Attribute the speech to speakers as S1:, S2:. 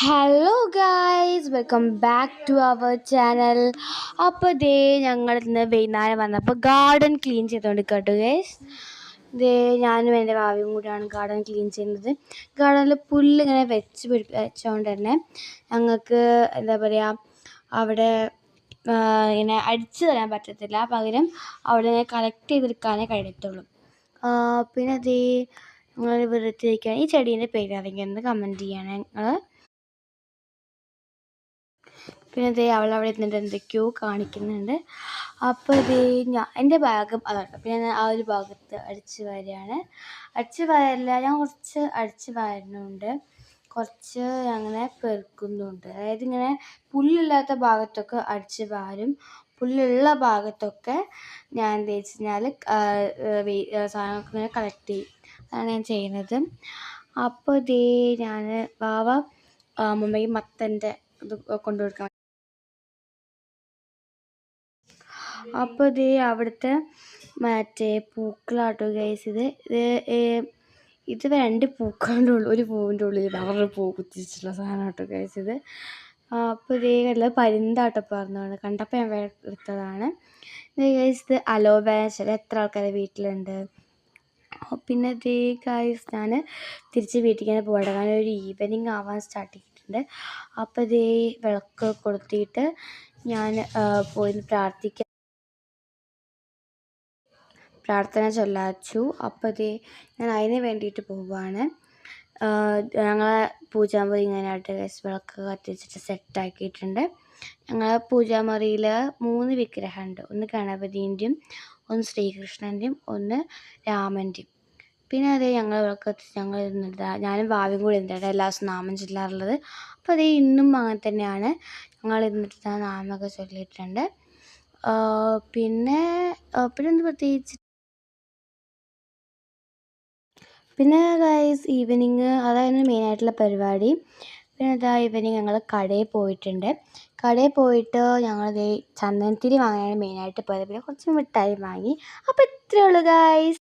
S1: Hello guys, welcome back to our channel. അപ്പോൾ ഞങ്ങൾ ഇന്ന് വൈകുന്നേരം വന്നപ്പോൾ ഗാർഡൻ ക്ലീൻ ചെയ്തുകൊണ്ട് കേട്ടോ ഗൈസ്. ഞാനും എൻ്റെ ഭാവിയും കൂടിയാണ് ഗാർഡൻ ക്ലീൻ ചെയ്യുന്നത്. ഗാർഡനിൽ പുല്ല് ഇങ്ങനെ വെച്ചുകൊണ്ട് തന്നെ ഞങ്ങൾക്ക് എന്താ പറയുക, അവിടെ ഇങ്ങനെ അടിച്ചു തരാൻ പറ്റത്തില്ല. പകരം അവിടെ കളക്ട് ചെയ്തെടുക്കാനേ കഴിയത്തുള്ളൂ. പിന്നെ നിങ്ങൾ വൃത്തിയാക്കാൻ ഈ ചെടീൻ്റെ പേര് അറിയിക്കുന്നത് കമൻറ്റ് ചെയ്യണേ നിങ്ങൾ. പിന്നെ അവളവിടെ ഇരുന്നിട്ട് എന്തൊക്കെയോ കാണിക്കുന്നുണ്ട്. അപ്പോൾ എൻ്റെ ഭാഗം അതാണ്. പിന്നെ ഞാൻ ആ ഒരു ഭാഗത്ത് അടിച്ച് വാരുകയാണ്. അടിച്ച് വാരല്ല, ഞാൻ കുറച്ച് അടിച്ച് വാരുന്നുണ്ട്, കുറച്ച് അങ്ങനെ പെറുക്കുന്നുണ്ട്. അതായത് ഇങ്ങനെ പുല്ലില്ലാത്ത ഭാഗത്തൊക്കെ അടിച്ച് വാരും, പുല്ലുള്ള ഭാഗത്തൊക്കെ ഞാൻ എന്താ വെച്ച് കഴിഞ്ഞാൽ സാധനങ്ങളൊക്കെ ഇങ്ങനെ കളക്ട് ചെയ്യും. അതാണ് ഞാൻ ചെയ്യുന്നത്. അപ്പോൾ ഞാൻ വാവ മുമ്പേ മത്തൻ്റെ ഇത് കൊണ്ടുകൊടുക്കാൻ. അപ്പോൾ അവിടുത്തെ മറ്റേ പൂക്കളാട്ടോ ഗൈസ്. ഇത് രണ്ട് പൂക്കളുടെ ഉള്ളിൽ, ഒരു പൂവിൻ്റെ ഉള്ളിൽ വേറൊരു പൂ കുത്തിച്ചിട്ടുള്ള സാധനം കേട്ടോ ഗൈസ് ഇത്. അപ്പോൾ എല്ലാം പരിന്താട്ടോ പറഞ്ഞതാണ്, കണ്ടപ്പോൾ ഞാൻ എടുത്തതാണ്. ഗൈസ് ഇത് അലോവേര ചില എത്ര ആൾക്കാരെ വീട്ടിലുണ്ട്. പിന്നെ ഗൈസ് ഞാൻ തിരിച്ച് വീട്ടിലേക്ക് പോകട്ടെ, കാരണം ഒരു ഈവനിങ് ആവാൻ സ്റ്റാർട്ട് ചെയ്തിട്ടുണ്ട്. അപ്പോൾ വിളക്ക് കൊളുത്തിയിട്ട് ഞാൻ പോയി പ്രാർത്ഥന ചൊല്ലാച്ചു. അപ്പോൾ ഞാൻ അതിന് വേണ്ടിയിട്ട് പോവുകയാണ്. ഞങ്ങളെ പൂജാമുറി ഇങ്ങനെയായിട്ട് വിളക്ക് കത്തിച്ചിട്ട് സെറ്റാക്കിയിട്ടുണ്ട്. ഞങ്ങളെ പൂജാമുറിയിൽ 3 വിഗ്രഹമുണ്ട്. ഒന്ന് ഗണപതിൻ്റെയും, ഒന്ന് ശ്രീകൃഷ്ണൻ്റെയും, ഒന്ന് രാമൻ്റെയും. പിന്നെ ഞങ്ങൾ വിളക്ക് കത്തിച്ച് ഞങ്ങൾ ഇരുന്നിട്ട് ഞാനും ഭാവിയും കൂടി ഇരുന്നിട്ട് എല്ലാ ദിവസവും നാമം ചൊല്ലാറുള്ളത്. അപ്പോൾ ഇന്നും അങ്ങനെ തന്നെയാണ്. ഞങ്ങൾ ഇരുന്നിട്ട് നാമമൊക്കെ ചൊല്ലിയിട്ടുണ്ട്. പിന്നെ എന്ത് പ്രത്യേകിച്ച്. പിന്നെ ഗൈസ് ഈവനിങ് അതായിരുന്നു മെയിനായിട്ടുള്ള പരിപാടി. പിന്നെ ഈവനിങ് ഞങ്ങൾ കടയിൽ പോയിട്ടുണ്ട്. കടയിൽ പോയിട്ട് ഞങ്ങൾ ചന്ദനത്തിരി വാങ്ങാനാണ് മെയിനായിട്ട് പോയത്. പിന്നെ കുറച്ച് മിഠായി വാങ്ങി. അപ്പോൾ ഇത്രയേ ഉള്ളൂ ഗൈസ്.